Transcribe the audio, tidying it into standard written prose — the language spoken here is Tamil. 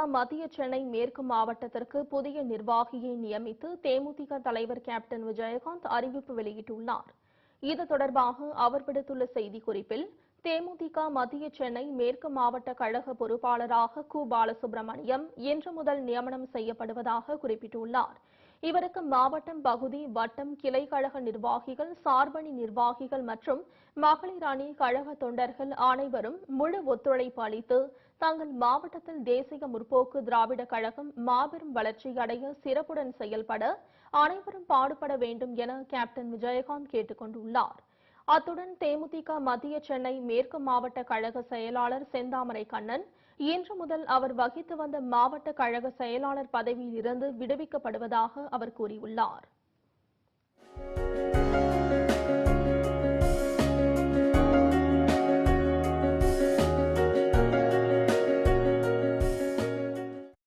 மத்திய சென்னை மேற்கு மாவட்டத்திற்கு புதிய நிர்வாகியை நியமித்து தேமுதிக தலைவர் கேப்டன் விஜயகாந்த் அறிவிப்பு வெளியிட்டுள்ளார். இது தொடர்பாக அவர் விடுத்துள்ள செய்திக்குறிப்பில், தேமுதிக மத்திய சென்னை மேற்கு மாவட்ட கழக பொறுப்பாளராக கு. பாலசுப்ரமணியம் இன்று முதல் நியமனம் செய்யப்படுவதாக குறிப்பிட்டுள்ளார். இவருக்கு மாவட்டம், பகுதி, வட்டம், கிளை கழக நிர்வாகிகள், சார்பணி நிர்வாகிகள் மற்றும் மகளிர் அணி கழக தொண்டர்கள் அனைவரும் முழு ஒத்துழைப்பு அளித்து தங்கள் மாவட்டத்தில் தேசிய முற்போக்கு திராவிட கழகம் மாபெரும் வளர்ச்சியடைய சிறப்புடன் செயல்பட அனைவரும் பாடுபட வேண்டும் என கேப்டன் விஜயகாந்த் கேட்டுக் கொண்டுள்ளார். அத்துடன் தேமுதிக மத்திய சென்னை மேற்கு மாவட்ட கழக செயலாளர் செந்தாமரை கண்ணன் இன்று முதல் அவர் வகித்து வந்த மாவட்ட கழக செயலாளர் பதவியில் இருந்து விடுவிக்கப்படுவதாக அவர் கூறியுள்ளார்.